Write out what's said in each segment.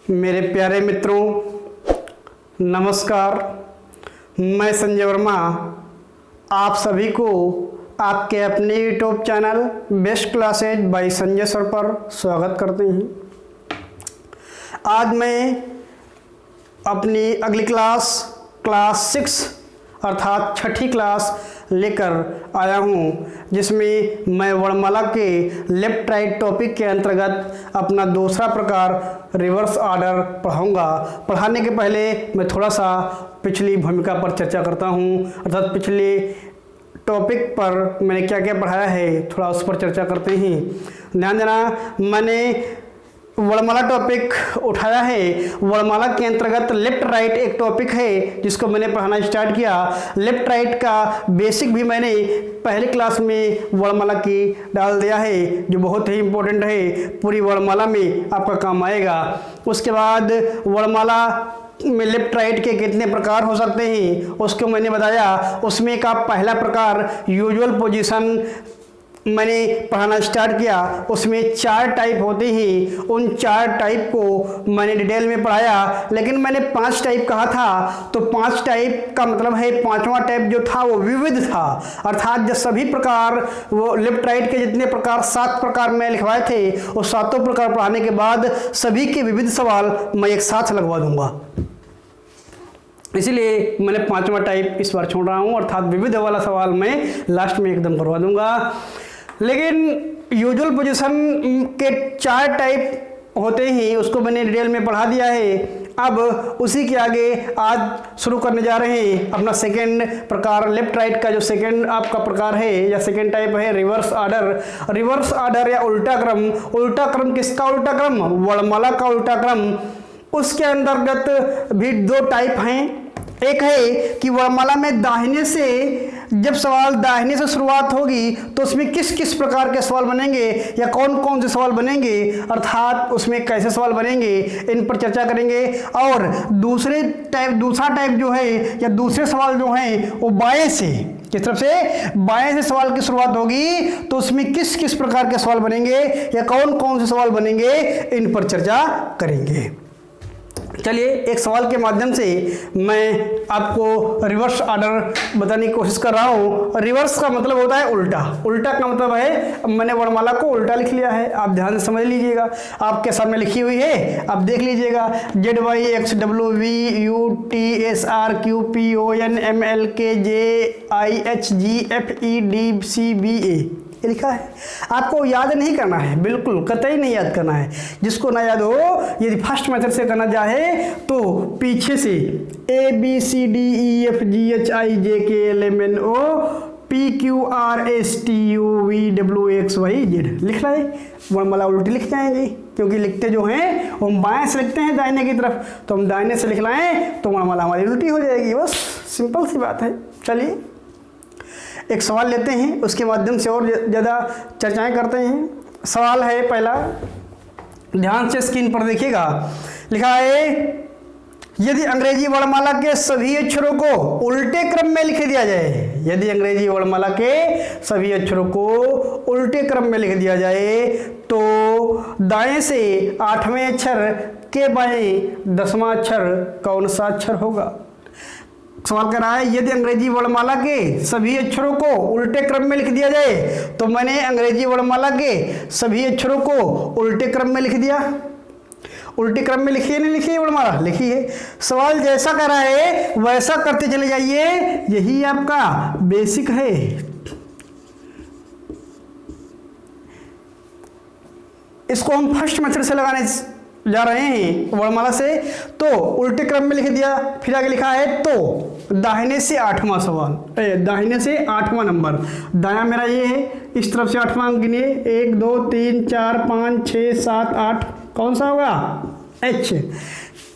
मेरे प्यारे मित्रों, नमस्कार। मैं संजय वर्मा आप सभी को आपके अपने YouTube channel best classes by Sanjay sir पर स्वागत करते हैं। आज मैं अपनी अगली क्लास 6 अर्थात छठी क्लास लेकर आया हूँ, जिसमें मैं वर्णमाला के लेफ्ट राइट टॉपिक के अंतर्गत अपना दूसरा प्रकार रिवर्स ऑर्डर पढ़ाऊँगा। पढ़ाने के पहले मैं थोड़ा सा पिछली भूमिका पर चर्चा करता हूँ, अर्थात पिछले टॉपिक पर मैंने क्या क्या पढ़ाया है थोड़ा उस पर चर्चा करते हैं। ध्यान देना, मैंने वर्णमाला टॉपिक उठाया है। वर्णमाला के अंतर्गत लेफ्ट राइट एक टॉपिक है जिसको मैंने पढ़ाना स्टार्ट किया। लेफ्ट राइट का बेसिक भी मैंने पहली क्लास में वर्णमाला की डाल दिया है, जो बहुत ही इम्पोर्टेंट है, पूरी वर्णमाला में आपका काम आएगा। उसके बाद वर्णमाला में लेफ्ट राइट के कितने प्रकार हो सकते हैं उसको मैंने बताया। उसमें एक आप पहला प्रकार यूजुअल पोजीशन मैंने पढ़ाना स्टार्ट किया। उसमें 4 टाइप होते हैं, उन 4 टाइप को मैंने डिटेल में पढ़ाया। लेकिन मैंने 5 टाइप कहा था, तो 5 टाइप का मतलब है 5वां टाइप जो था वो विविध था, अर्थात जो सभी प्रकार वो लेफ्ट राइट के जितने प्रकार 7 प्रकार मैं लिखवाए थे, वो 7 प्रकार पढ़ाने के बाद सभी के विविध सवाल मैं एक साथ लगवा दूंगा। इसीलिए मैंने 5वां टाइप इस बार छोड़ रहा हूँ, अर्थात विविध वाला सवाल मैं लास्ट में एकदम करवा दूंगा। लेकिन यूजुअल पोजीशन के 4 टाइप होते हैं, उसको मैंने डिटेल में पढ़ा दिया है। अब उसी के आगे आज शुरू करने जा रहे हैं अपना सेकेंड प्रकार लेफ्ट राइट का। जो सेकेंड आपका प्रकार है या सेकेंड टाइप है रिवर्स ऑर्डर। रिवर्स ऑर्डर या उल्टा क्रम। उल्टा क्रम किसका उल्टा क्रम? वर्णमाला का उल्टा क्रम। उसके अंतर्गत भी 2 टाइप हैं। एक है कि वर्णमाला में दाहिने से जब सवाल दाहिने से शुरुआत होगी तो उसमें किस किस प्रकार के सवाल बनेंगे या कौन कौन से सवाल बनेंगे, अर्थात उसमें कैसे सवाल बनेंगे, इन पर चर्चा करेंगे। और दूसरा टाइप जो है या दूसरे सवाल जो हैं वो बाएं से, किस तरफ से? बाएं से सवाल की शुरुआत होगी तो उसमें किस किस प्रकार के सवाल बनेंगे या कौन कौन से सवाल बनेंगे, इन पर चर्चा करेंगे। चलिए एक सवाल के माध्यम से मैं आपको रिवर्स ऑर्डर बताने की कोशिश कर रहा हूँ। रिवर्स का मतलब होता है उल्टा। उल्टा का मतलब है मैंने वर्णमाला को उल्टा लिख लिया है। आप ध्यान से समझ लीजिएगा, आपके सामने लिखी हुई है, आप देख लीजिएगा। ZYXWVUTSRQPONMLKJIHGFEDCBA लिखा है। आपको याद नहीं करना है, बिल्कुल कतई नहीं याद करना है। जिसको ना याद हो, यदि फर्स्ट मेथड से करना चाहे तो पीछे से ABCDEFGHIJKLMNOPQRSTUVWXYZ लिखना है। वर्णमाला उल्टी लिख जाएंगे, क्योंकि लिखते जो हैं हम बाएं से लिखते हैं दाहिने की तरफ, तो हम दाहिने से लिख लाएं तो वर्णमाला हमारी उल्टी हो जाएगी। बस सिंपल सी बात है। चलिए एक सवाल लेते हैं, उसके माध्यम से और ज़्यादा चर्चाएं करते हैं। सवाल है पहला, ध्यान से स्क्रीन पर देखिएगा। लिखा है, यदि अंग्रेजी वर्णमाला के सभी अक्षरों को उल्टे क्रम में लिख दिया जाए, यदि अंग्रेजी वर्णमाला के सभी अक्षरों को उल्टे क्रम में लिख दिया जाए तो दाएं से 8वें अक्षर के बाएं 10वां अक्षर कौन सा अक्षर होगा? सवाल कर रहा है, यदि अंग्रेजी वर्णमाला के सभी अक्षरों को उल्टे क्रम में लिख दिया जाए, तो मैंने अंग्रेजी वर्णमाला के सभी अक्षरों को उल्टे क्रम में लिख दिया। उल्टे क्रम में लिखी है नहीं लिखी है वर्णमाला? लिखी है। सवाल जैसा कर रहा है वैसा करते चले जाइए, यही आपका बेसिक है। इसको हम फर्स्ट मेथड से लगाने जा रहे हैं वर्णमाला से, तो उल्टे क्रम में लिख दिया। फिर आगे लिखा है तो दाहिने से 8वां सवाल, दाहिने से 8वां नंबर, दाया मेरा ये है, इस तरफ से 8वां अंक गिनिए, 1 2 3 4 5 6 7 8, कौन सा होगा? H।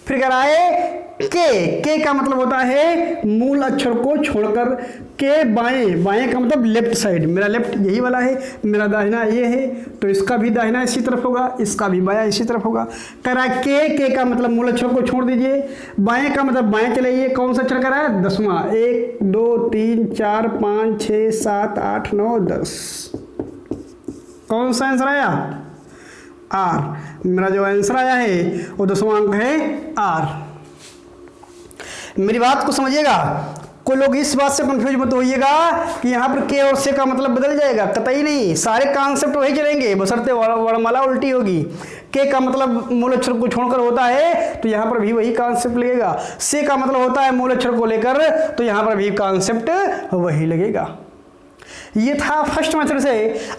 फिर कह रहा है के का मतलब होता है मूल अक्षर को छोड़कर के बाएं, बाएं का मतलब लेफ्ट साइड। मेरा लेफ्ट यही वाला है, मेरा दाहिना ये है, तो इसका भी दाहिना इसी तरफ होगा, इसका भी बायां इसी तरफ होगा। कह रहा है के का मतलब मूल अक्षर को छोड़ दीजिए, बाएं का मतलब बाएं चलाइए, कौन सा अक्षर कह रहा है? 10वां। 1 2 3 4 5 6 7 8 9 10, कौन सा आंसर आया? आर। मेरा जो आंसर आया है वो 10वां अंक है आर। मेरी बात को समझिएगा, कोई लोग इस बात से कंफ्यूज मत होइएगा कि यहाँ पर के और से का मतलब बदल जाएगा, कतई नहीं, सारे कॉन्सेप्ट वही चलेंगे, बशर्ते वर्णमाला उल्टी होगी। के का मतलब मूल अक्षर को छोड़कर होता है तो यहाँ पर भी वही कॉन्सेप्ट लगेगा। से का मतलब होता है मूल अक्षर को लेकर तो यहाँ पर भी कॉन्सेप्ट वही लगेगा। ये था फर्स्ट मेथड से।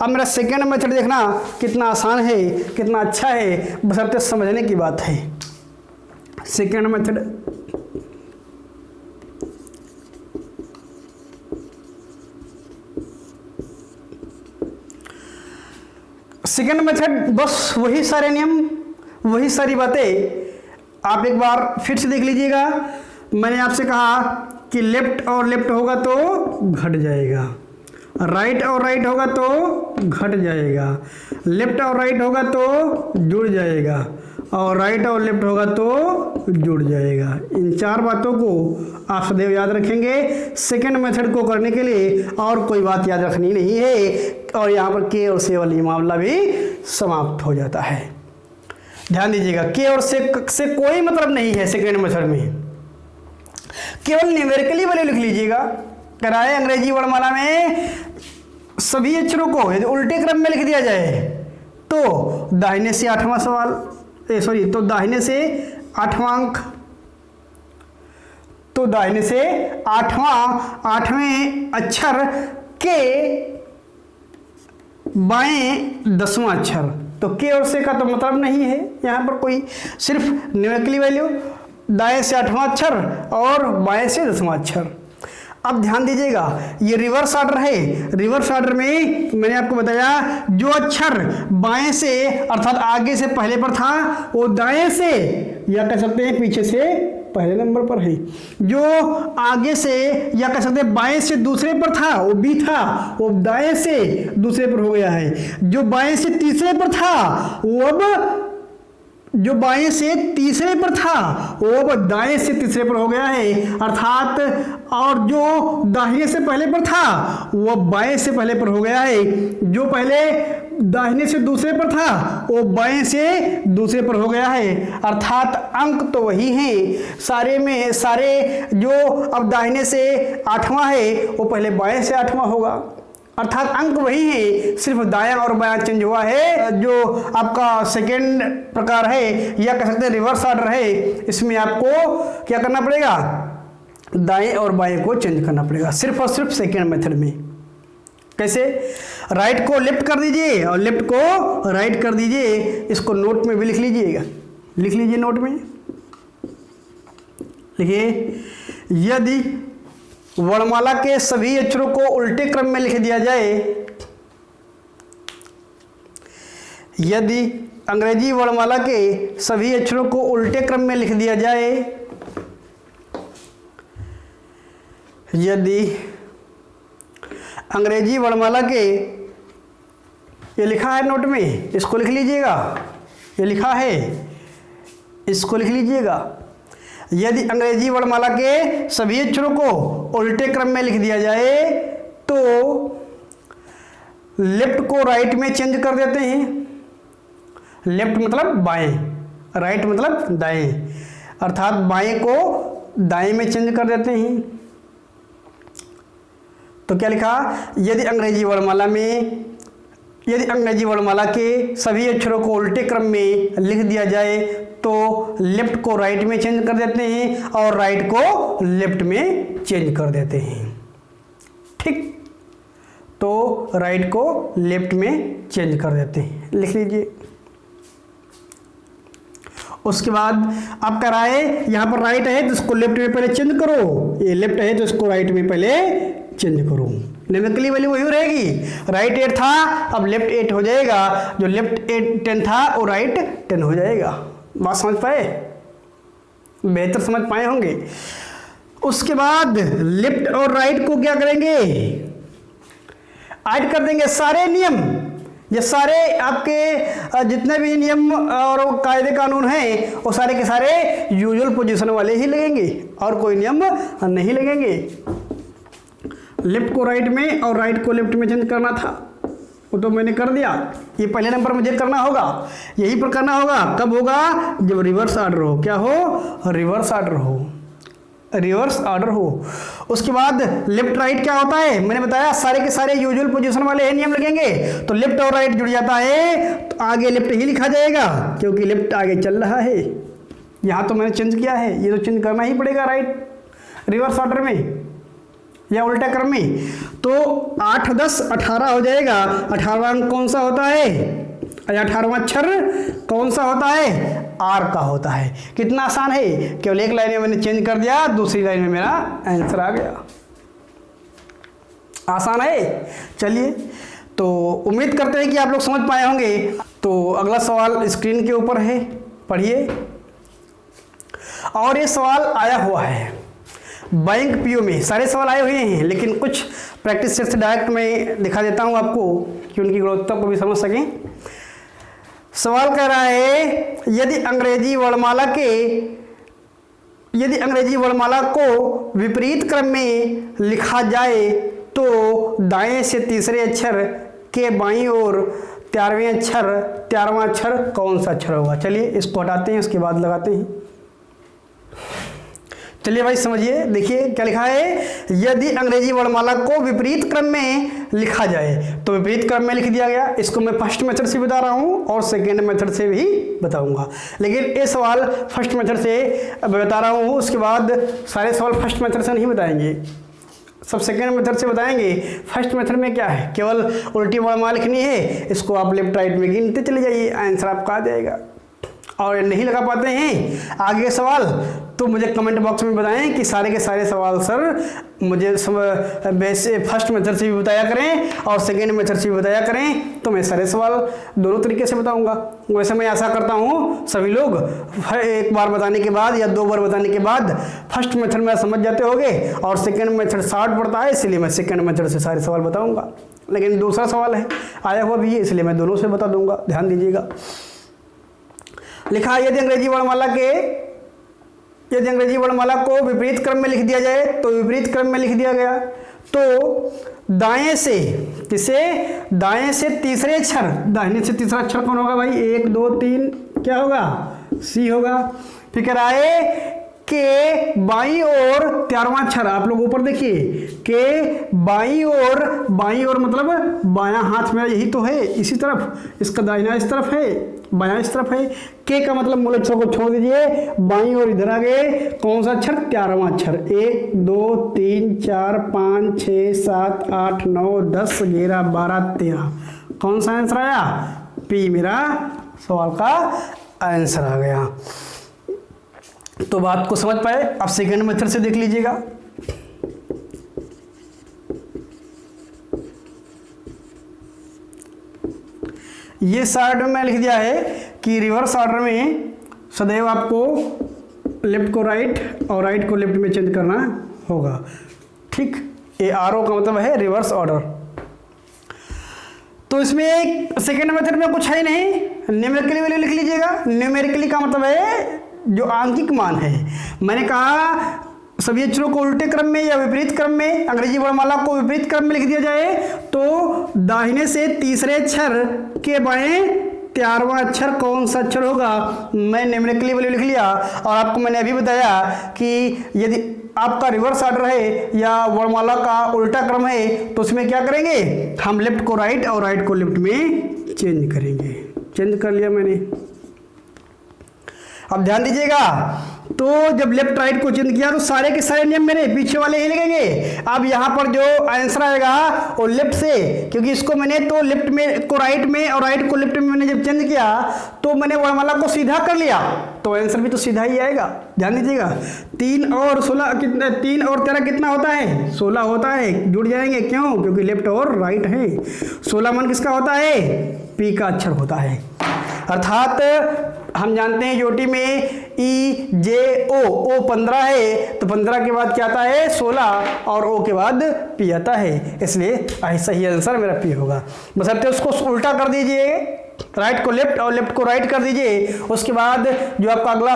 अब मेरा सेकेंड मेथड देखना कितना आसान है, कितना अच्छा है, बशर्ते समझने की बात है। सेकेंड मेथड, सेकेंड मेथड बस वही सारे नियम, वही सारी बातें आप एक बार फिर से देख लीजिएगा। मैंने आपसे कहा कि लेफ्ट और लेफ्ट होगा तो घट जाएगा, राइट और राइट होगा तो घट जाएगा, लेफ्ट और राइट होगा तो जुड़ जाएगा, और राइट और लेफ्ट होगा तो जुड़ जाएगा। इन चार बातों को आप सदैव याद रखेंगे सेकेंड मेथड को करने के लिए, और कोई बात याद रखनी नहीं है, और यहाँ पर के और से वाली मामला भी समाप्त हो जाता है। ध्यान दीजिएगा, के और से कोई मतलब नहीं है सेकेंड मेथड में, केवल न्यूमेरिकली वैल्यू लिख लीजिएगा। कराए अंग्रेजी वर्णमाला में सभी अक्षरों को यदि उल्टे क्रम में लिख दिया जाए तो दाहिने से 8वां सवाल, तो दाहिने से 8वां अंक, तो दाहिने से 8वें अक्षर के बाएं 10वां अक्षर, तो के और से का तो मतलब नहीं है यहाँ पर कोई, सिर्फ न्यूमेरिकली वैल्यू दाएं से 8वां अक्षर और बाएं से 10वां अक्षर। अब ध्यान दीजिएगा, ये रिवर्स ऑर्डर है। रिवर्स ऑर्डर में मैंने आपको बताया जो अक्षर बाएं से अर्थात आगे से पहले पर था वो दाएं से या कह सकते हैं पीछे से पहले नंबर पर है। जो आगे से या कह सकते हैं बाएं से दूसरे पर था वो बी था, वो दाएं से दूसरे पर हो गया है। जो बाएं से तीसरे पर था वो अब जो बाएं से तीसरे पर था वो अब दाएं से तीसरे पर हो गया है अर्थात, और जो दाहिने से पहले पर था वो बाएं से पहले पर हो गया है। जो पहले दाहिने से दूसरे पर था वो बाएं से दूसरे पर हो गया है अर्थात अंक तो वही हैं सारे में सारे। जो अब दाहिने से 8वां है वो पहले बाएं से 8वां होगा अर्थात अंक वही है, सिर्फ दायां और बायां चेंज हुआ है। जो आपका सेकेंड प्रकार है या कह सकते हैं रिवर्स ऑर्डर है, इसमें आपको क्या करना पड़ेगा, दाएं और बाएं को चेंज करना पड़ेगा सिर्फ और सिर्फ सेकेंड मेथड में। कैसे, राइट को लेफ्ट कर दीजिए और लेफ्ट को राइट कर दीजिए। इसको नोट में भी लिख लीजिएगा, लिख लीजिए नोट में, लिखिए यदि वर्णमाला के सभी अक्षरों को उल्टे क्रम में लिख दिया जाए, यदि अंग्रेजी वर्णमाला के सभी अक्षरों को उल्टे क्रम में लिख दिया जाए, यदि अंग्रेजी वर्णमाला के, ये लिखा है नोट में, इसको लिख लीजिएगा, ये लिखा है इसको लिख लीजिएगा। यदि अंग्रेजी वर्णमाला के सभी अक्षरों को उल्टे क्रम में लिख दिया जाए तो लेफ्ट को राइट में चेंज कर देते हैं। लेफ्ट मतलब बाएं, राइट मतलब दाएं, अर्थात बाएं को दाएं में चेंज कर देते हैं। तो क्या लिखा, यदि अंग्रेजी वर्णमाला के सभी अक्षरों को उल्टे क्रम में लिख दिया जाए तो लेफ्ट को राइट में चेंज कर देते हैं और राइट को लेफ्ट में चेंज कर देते हैं। ठीक, तो राइट को लेफ्ट में चेंज कर देते हैं, लिख लीजिए। उसके बाद आप कह रहे हैं यहाँ पर राइट है तो इसको लेफ्ट में पहले चेंज करो, ये लेफ्ट है तो इसको राइट में पहले चेंज करो। न्यूमेरिकली वैल्यू वही रहेगी, राइट 8 था अब लेफ्ट 8 हो जाएगा, जो लेफ्ट 10 था वो राइट 10 हो जाएगा। बात समझ पाए, बेहतर समझ पाए होंगे। उसके बाद लेफ्ट और राइट को क्या करेंगे, ऐड कर देंगे सारे नियम, ये सारे आपके जितने भी नियम और कायदे कानून हैं वो सारे के सारे यूजुअल पोजीशन वाले ही लगेंगे और कोई नियम नहीं लगेंगे। लेफ्ट को राइट में और राइट को लेफ्ट में चेंज करना था, वो तो मैंने कर दिया। ये पहले नंबर मुझे करना होगा, यही पर करना होगा। कब होगा? जब रिवर्स ऑर्डर हो। क्या हो? रिवर्स ऑर्डर हो, रिवर्स ऑर्डर हो। उसके बाद लेफ्ट राइट क्या होता है? मैंने बताया सारे के सारे यूजुअल पोजीशन वाले नियम लगेंगे, तो लेफ्ट और राइट जुड़ जाता है तो आगे लेफ्ट ही लिखा जाएगा, क्योंकि लेफ्ट आगे चल रहा है। यहाँ तो मैंने चेंज किया है, ये तो चेंज करना ही पड़ेगा राइट रिवर्स ऑर्डर में या उल्टा क्रम में। तो 8, 10, 18 हो जाएगा। 18वां अंक कौन सा होता है? 18वां अक्षर कौन सा होता है? आर का होता है। कितना आसान है, केवल एक लाइन में मैंने चेंज कर दिया, दूसरी लाइन में मेरा आंसर आ गया। आसान है। चलिए, तो उम्मीद करते हैं कि आप लोग समझ पाए होंगे। तो अगला सवाल स्क्रीन के ऊपर है, पढ़िए। और ये सवाल आया हुआ है बैंक पीओ में, सारे सवाल आए हुए हैं, लेकिन कुछ प्रैक्टिस सेट से डायरेक्ट मैं दिखा देता हूं आपको कि उनकी गुणवत्ता को भी समझ सकें। सवाल कह रहा है यदि अंग्रेजी वर्णमाला को विपरीत क्रम में लिखा जाए तो दाएं से तीसरे अक्षर के बाईं ओर 13वां अक्षर कौन सा अक्षर होगा? चलिए इसको हटाते हैं, उसके बाद लगाते हैं। चलिए भाई समझिए, देखिए क्या लिखा है। यदि अंग्रेजी वर्णमाला को विपरीत क्रम में लिखा जाए, तो विपरीत क्रम में लिख दिया गया। इसको मैं फर्स्ट मेथड से बता रहा हूँ और सेकेंड मेथड से भी बताऊंगा, लेकिन ये सवाल फर्स्ट मेथड से बता रहा हूँ। उसके बाद सारे सवाल फर्स्ट मेथड से नहीं बताएंगे, सब सेकेंड मेथड से बताएंगे। फर्स्ट मेथड में क्या है, केवल उल्टी वर्णमाला लिखनी है, इसको आप लेफ्ट राइट में गिनते चले जाइए, आंसर आपका आ जाएगा। और नहीं लगा पाते हैं आगे के सवाल, तो मुझे कमेंट बॉक्स में बताएं कि सारे के सारे सवाल सर मुझे वैसे फर्स्ट मेथड से भी बताया करें और सेकेंड मेथड से भी बताया करें, तो मैं सारे सवाल दोनों तरीके से बताऊंगा। वैसे मैं आशा करता हूं सभी लोग एक बार बताने के बाद या 2 बार बताने के बाद फर्स्ट मेथड में समझ जाते होंगे, और सेकेंड मेथड शार्ट पड़ता है, इसलिए मैं सेकेंड मेथड से सारे सवाल बताऊँगा। लेकिन दूसरा सवाल है आया हुआ भी है, इसलिए मैं दोनों से बता दूंगा, ध्यान दीजिएगा। लिखा यदि अंग्रेजी वर्णमाला को विपरीत क्रम में लिख दिया जाए, तो विपरीत क्रम में लिख दिया गया तो दाएं से तीसरे अक्षर, दाहिने से तीसरा अक्षर कौन होगा भाई? 1, 2, 3 क्या होगा? सी होगा। फिर कह रहा है के बाईं ओर 13वां अक्षर, आप लोग ऊपर देखिए, के बाईं ओर मतलब बायां हाथ मेरा यही तो है, इसी तरफ, इसका दाहिना इस तरफ है, बायां इस तरफ है। के का मतलब मूल अक्षर को छोड़ दीजिए, बाईं ओर इधर आ गए, कौन सा अक्षर? 13वां अक्षर। 1, 2, 3, 4, 5, 6, 7, 8, 9, 10, 11, 12, 13। कौन सा आंसर आया? पी मेरा सवाल का आंसर आ गया। तो बात को समझ पाए? अब सेकेंड मेथड से देख लीजिएगा। ये साइड में लिख दिया है कि रिवर्स ऑर्डर में सदैव आपको लेफ्ट को राइट और राइट को लेफ्ट में चेंज करना होगा, ठीक। ये आरओ का मतलब है रिवर्स ऑर्डर। तो इसमें सेकेंड मेथड में कुछ है नहीं, न्यूमेरिकली वैल्यू लिख लीजिएगा। न्यूमेरिकली का मतलब है जो आंकिक मान है। मैंने कहा सभी अक्षरों को उल्टे क्रम में या विपरीत क्रम में, अंग्रेजी वर्णमाला को विपरीत क्रम में लिख दिया जाए तो दाहिने से तीसरे अक्षर के बाएं 13वां अक्षर कौन सा अक्षर होगा? मैं न्यूमेरिकली वैल्यू लिख लिया। और आपको मैंने अभी बताया कि यदि आपका रिवर्स ऑर्डर है या वर्णमाला का उल्टा क्रम है तो उसमें क्या करेंगे? हम लेफ्ट को राइट और राइट को लेफ्ट में चेंज करेंगे। चेंज कर लिया मैंने। अब ध्यान दीजिएगा, तो जब लेफ्ट राइट को चेंज किया तो सारे के सारे नियम मेरे पीछे वाले ही लगेंगे। अब यहाँ पर जो आंसर आएगा वो लेफ्ट से, क्योंकि इसको मैंने तो लेफ्ट में को राइट में और राइट को लेफ्ट में मैंने जब चेंज किया तो मैंने वर्णमाला को सीधा कर लिया, तो आंसर भी तो सीधा ही आएगा। ध्यान दीजिएगा, 3 और 16 कितना? 3 और 13 कितना होता है? 16 होता है। जुड़ जाएंगे, क्यों? क्योंकि लेफ्ट और राइट है। 16 मान किसका होता है? पी का अक्षर होता है। अर्थात हम जानते हैं यूटी में ई जे ओ 15 है, तो 15 के बाद क्या आता है? 16 और ओ के बाद पी आता है, इसलिए सही आंसर मेरा पी होगा। बशर्ते उसको उल्टा कर दीजिए, राइट को लेफ्ट और लेफ्ट को राइट कर दीजिए। उसके बाद जो आपका अगला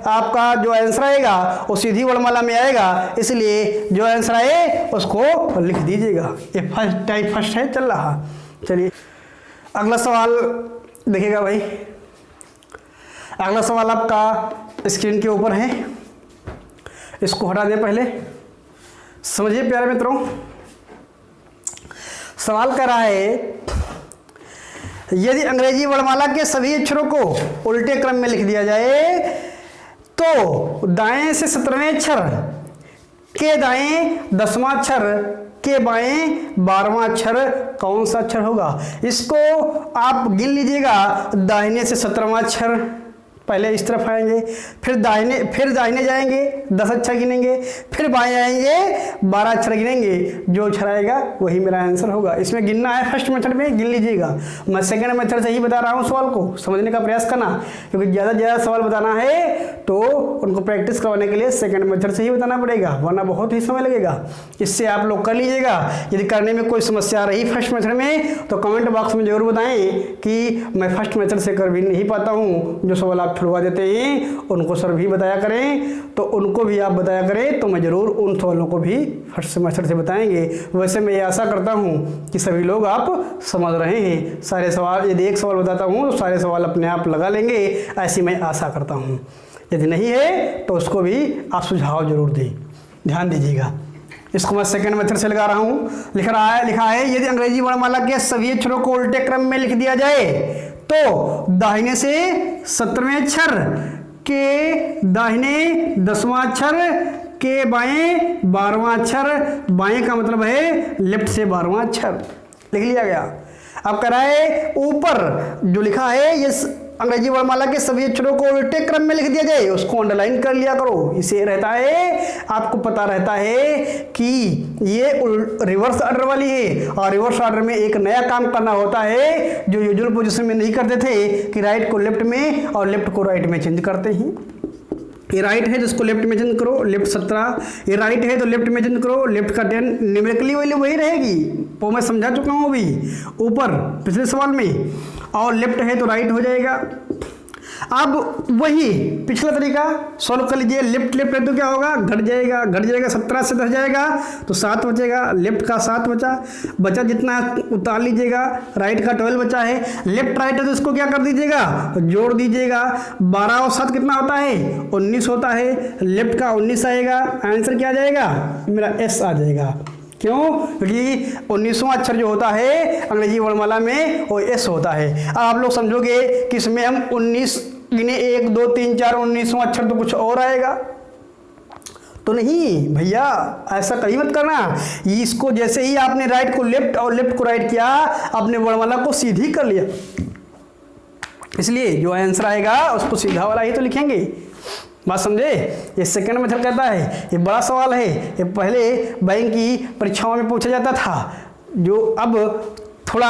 आपका जो आंसर आएगा वो सीधी वर्णमाला में आएगा, इसलिए जो आंसर आए उसको लिख दीजिएगा। ये फर्स्ट टाइप फर्स्ट है चल रहा। चलिए अगला सवाल देखिएगा भाई। अगला सवाल आपका स्क्रीन के ऊपर है, इसको हटा दें पहले। समझिए प्यारे मित्रों, सवाल कर रहा है यदि अंग्रेजी वर्णमाला के सभी अक्षरों को उल्टे क्रम में लिख दिया जाए तो दाएं से 17वें अक्षर के दाएं 10वां अक्षर के बाएं 12वां अक्षर कौन सा अक्षर होगा? इसको आप गिन लीजिएगा। दाहिने से 17वां अक्षर, पहले इस तरफ आएंगे, फिर दाहिने जाएंगे 10 अक्षर गिनेंगे, फिर बाएं आएंगे 12 अक्षर गिनेंगे। जो अक्षर आएगा वही मेरा आंसर होगा। इसमें गिनना है फर्स्ट मेथड में, गिन लीजिएगा। मैं सेकंड मेथड से ही बता रहा हूँ, सवाल को समझने का प्रयास करना, क्योंकि ज़्यादा से ज़्यादा सवाल बताना है तो उनको प्रैक्टिस करवाने के लिए सेकंड मेथड से ही बताना पड़ेगा, वरना बहुत ही समय लगेगा। इससे आप लोग कर लीजिएगा। यदि करने में कोई समस्या रही फर्स्ट मेथड में तो कमेंट बॉक्स में जरूर बताएं कि मैं फर्स्ट मेथड से कर भी नहीं पाता हूँ। जो सवाल आप छुड़वा देते हैं उनको सर भी बताया करें, तो उनको भी आप बताया करें, तो मैं ज़रूर उन सवालों को भी फर्स्ट मेथड से बताएंगे। वैसे मैं ये आशा करता हूँ कि सभी लोग आप समझ रहे हैं सारे सवाल। यदि एक सवाल बताता हूँ तो सारे सवाल अपने आप लगा लेंगे, ऐसी मैं आशा करता हूँ। यदि नहीं है तो उसको भी आप सुझाव जरूर दें, ध्यान दीजिएगा। इसको मैं सेकंड मेथड से लगा रहा हूँ। लिखा है यदि अंग्रेजी वर्णमाला के सभी अक्षरों को उल्टे क्रम में लिख दिया जाए तो दाहिने से 17वें अक्षर के दाहिने 10वां अक्षर के बाएं 12वां अक्षर, बाएं का मतलब है लेफ्ट से 12वां अक्षर लिख लिया गया। अब कह रहा है ऊपर जो लिखा है ये अंग्रेजी वर्णमाला के सभी अक्षरों को उल्टे क्रम में लिख दिया जाए, उसको अंडरलाइन कर लिया करो। इसे रहता है, आपको पता रहता है कि ये रिवर्स ऑर्डर वाली है, और रिवर्स ऑर्डर में एक नया काम करना होता है जो यूजुअल पोजीशन में नहीं करते थे, कि राइट को लेफ्ट में और लेफ्ट को राइट में चेंज करते हैं। ये राइट है तो इसको लेफ्ट में चेंज करो, लेफ्ट 17। ये राइट है तो लेफ्ट में चेंज करो, लेफ्ट का 10। न्यूमेरिकली वही रहेगी, वो मैं समझा चुका हूँ अभी ऊपर पिछले सवाल में। और लेफ्ट है तो राइट हो जाएगा। अब वही पिछला तरीका सॉल्व कर लीजिए। लेफ्ट है तो क्या होगा, घट जाएगा 17 से 10 जाएगा तो 7 बचेगा, लेफ्ट का 7 बचा जितना उतार लीजिएगा। राइट का 12 बचा है, लेफ्ट राइट है तो इसको क्या कर दीजिएगा, जोड़ दीजिएगा। 12 और 7 कितना होता है, 19 होता है। लेफ्ट का 19 आएगा, आंसर क्या आ जाएगा, मेरा एस आ जाएगा। क्यों? क्योंकि 19वां अक्षर जो होता है अंग्रेजी वर्णमाला में वो एस होता है। अब आप लोग समझोगे कि इसमें हम 19 गिने 1 2 3 4 19वां अक्षर तो कुछ और आएगा, तो नहीं भैया, ऐसा कहीं मत करना। इसको जैसे ही आपने राइट को लेफ्ट और लेफ्ट को राइट किया, आपने वर्णमाला को सीधी कर लिया। इसलिए जो आंसर आएगा उसको सीधा वाला ही तो लिखेंगे। बात समझे? ये सेकंड मेथड कहता है, ये बड़ा सवाल है। ये पहले बैंक की परीक्षाओं में पूछा जाता था, जो अब थोड़ा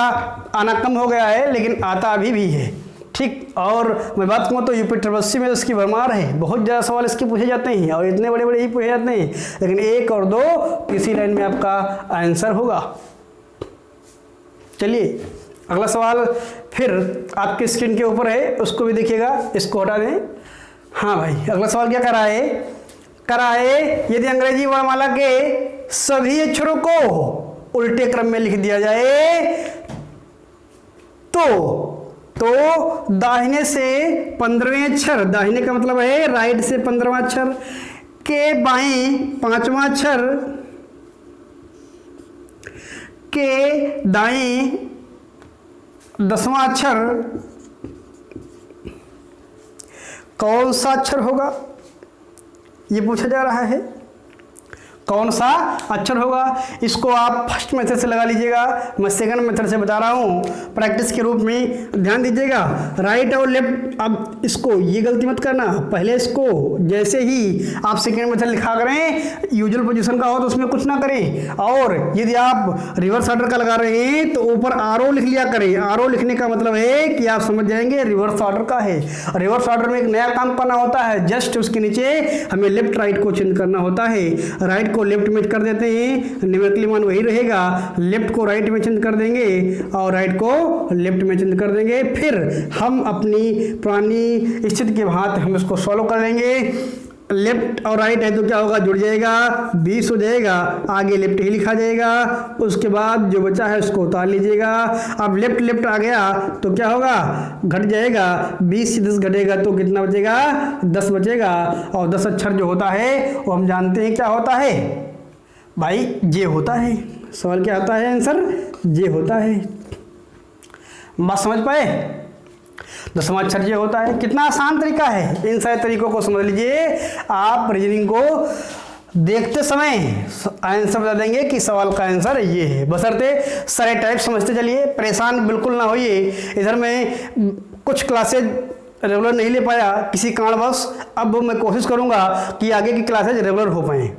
आना कम हो गया है, लेकिन आता अभी भी है। ठीक, और मैं बात कहूँ तो यूपी ट्रिपल में उसकी भरमार है, बहुत ज़्यादा सवाल इसके पूछे जाते हैं, और इतने बड़े बड़े ही पूछे जाते हैं, लेकिन 1 और 2 इसी लाइन में आपका आंसर होगा। चलिए अगला सवाल फिर आपके स्क्रीन के ऊपर है, उसको भी देखिएगा। इसको हटा दें। हाँ भाई, अगला सवाल क्या कर रहा है यदि अंग्रेजी वर्णमाला के सभी अक्षरों को उल्टे क्रम में लिख दिया जाए तो दाहिने से 15वें अक्षर, दाहिने का मतलब है राइट से 15वां अक्षर के बाएं 5वां अक्षर के दाएं 10वां अक्षर कौन सा अक्षर होगा, ये पूछा जा रहा है। कौन सा अक्षर होगा, इसको आप फर्स्ट मेथड से लगा लीजिएगा। मैं सेकंड मेथड से बता रहा हूँ, प्रैक्टिस के रूप में ध्यान दीजिएगा। राइट और लेफ्ट, अब इसको ये गलती मत करना, पहले इसको जैसे ही आप सेकंड मेथड लिखा करें, यूजुअल पोजीशन का हो तो उसमें कुछ ना करें। और यदि आप रिवर्स ऑर्डर का लगा रहे हैं तो ऊपर आरो लिख लिया करें। आरो लिखने का मतलब है कि आप समझ जाएंगे रिवर्स ऑर्डर का है। रिवर्स ऑर्डर में एक नया काम करना होता है, जस्ट उसके नीचे हमें लेफ्ट राइट को चेंज करना होता है। राइट को लेफ्ट में कर देते हैं, न्यूमेरिकली मान वही रहेगा। लेफ्ट को राइट में चेंज कर देंगे और राइट को लेफ्ट में चेंज कर देंगे। फिर हम अपनी पुरानी स्थिति के भांति हम इसको सॉल्व कर लेंगे। लेफ्ट और राइट है तो क्या होगा, जुड़ जाएगा, 20 हो जाएगा, आगे लेफ्ट ही लिखा जाएगा। उसके बाद जो बचा है उसको उतार लीजिएगा। अब लेफ्ट लेफ्ट आ गया तो क्या होगा, घट जाएगा, 20 से 10 घटेगा तो कितना बचेगा, 10 बचेगा। और 10 अक्षर जो होता है वो हम जानते हैं क्या होता है भाई, जे होता है। सवाल क्या होता है, आंसर जे होता है। बात समझ पाए, 10वां अक्षर जे होता है। कितना आसान तरीका है, इन सारे तरीकों को समझ लीजिए। आप रीजनिंग को देखते समय आंसर बता देंगे कि सवाल का आंसर ये है, बशर्ते सारे टाइप समझते चलिए, परेशान बिल्कुल ना होइए। इधर मैं कुछ क्लासेज रेगुलर नहीं ले पाया किसी कारणवश, अब मैं कोशिश करूंगा कि आगे की क्लासेज रेगुलर हो पाएँ।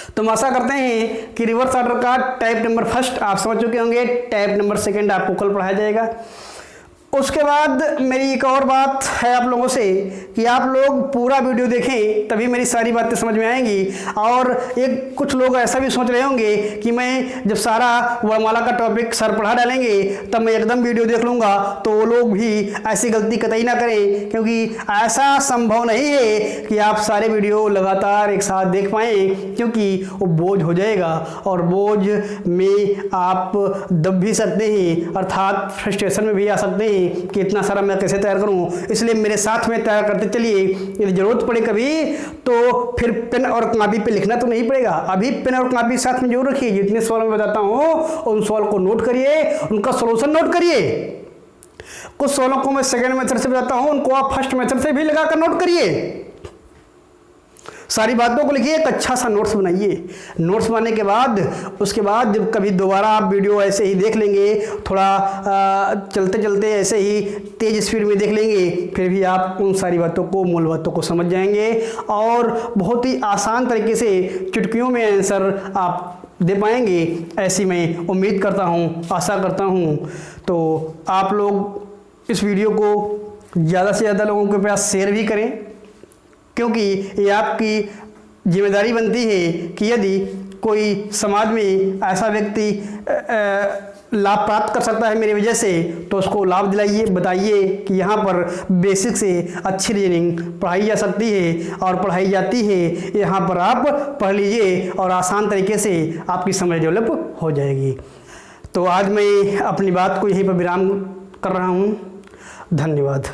तो हम आशा करते हैं कि रिवर्स ऑर्डर का टाइप नंबर फर्स्ट आप समझ चुके होंगे, टाइप नंबर सेकंड आपको कल पढ़ाया जाएगा। उसके बाद मेरी एक और बात है आप लोगों से कि आप लोग पूरा वीडियो देखें, तभी मेरी सारी बातें समझ में आएंगी। और एक कुछ लोग ऐसा भी सोच रहे होंगे कि मैं जब सारा वर्णमाला का टॉपिक सर पढ़ा डालेंगे तब मैं एकदम वीडियो देख लूँगा, तो वो लोग भी ऐसी गलती कतई ना करें, क्योंकि ऐसा संभव नहीं है कि आप सारे वीडियो लगातार एक साथ देख पाएँ, क्योंकि वो बोझ हो जाएगा और बोझ में आप दब भी सकते हैं, अर्थात फ्रस्ट्रेशन में भी आ सकते हैं कि इतना सारा मैं कैसे तैयार करूं। इसलिए मेरे साथ में तैयार करते चलिए, यदि जरूरत पड़े कभी तो फिर पेन और कॉपी पे लिखना तो नहीं पड़ेगा, अभी पेन और कॉपी साथ में जरूर रखिए। जितने सवाल मैं बताता हूं उन सवाल को नोट करिए, उनका सॉल्यूशन नोट करिए। कुछ सवालों को मैं सेकंड मेथड से बताता हूं, उनको आप फर्स्ट मेथड से भी लगाकर नोट करिए। सारी बातों को लिखिए, एक अच्छा सा नोट्स बनाइए। नोट्स बनाने के बाद उसके बाद जब कभी दोबारा आप वीडियो ऐसे ही देख लेंगे, थोड़ा चलते चलते ऐसे ही तेज स्पीड में देख लेंगे, फिर भी आप उन सारी बातों को, मूल बातों को समझ जाएंगे और बहुत ही आसान तरीके से चुटकियों में आंसर आप दे पाएंगे, ऐसी मैं उम्मीद करता हूँ, आशा करता हूँ। तो आप लोग इस वीडियो को ज़्यादा से ज़्यादा लोगों के पास शेयर भी करें, क्योंकि ये आपकी जिम्मेदारी बनती है कि यदि कोई समाज में ऐसा व्यक्ति लाभ प्राप्त कर सकता है मेरी वजह से, तो उसको लाभ दिलाइए, बताइए कि यहाँ पर बेसिक से अच्छी रीजनिंग पढ़ाई जा सकती है और पढ़ाई जाती है, यहाँ पर आप पढ़ लीजिए और आसान तरीके से आपकी समझ डेवलप हो जाएगी। तो आज मैं अपनी बात को यहीं पर विराम कर रहा हूँ। धन्यवाद।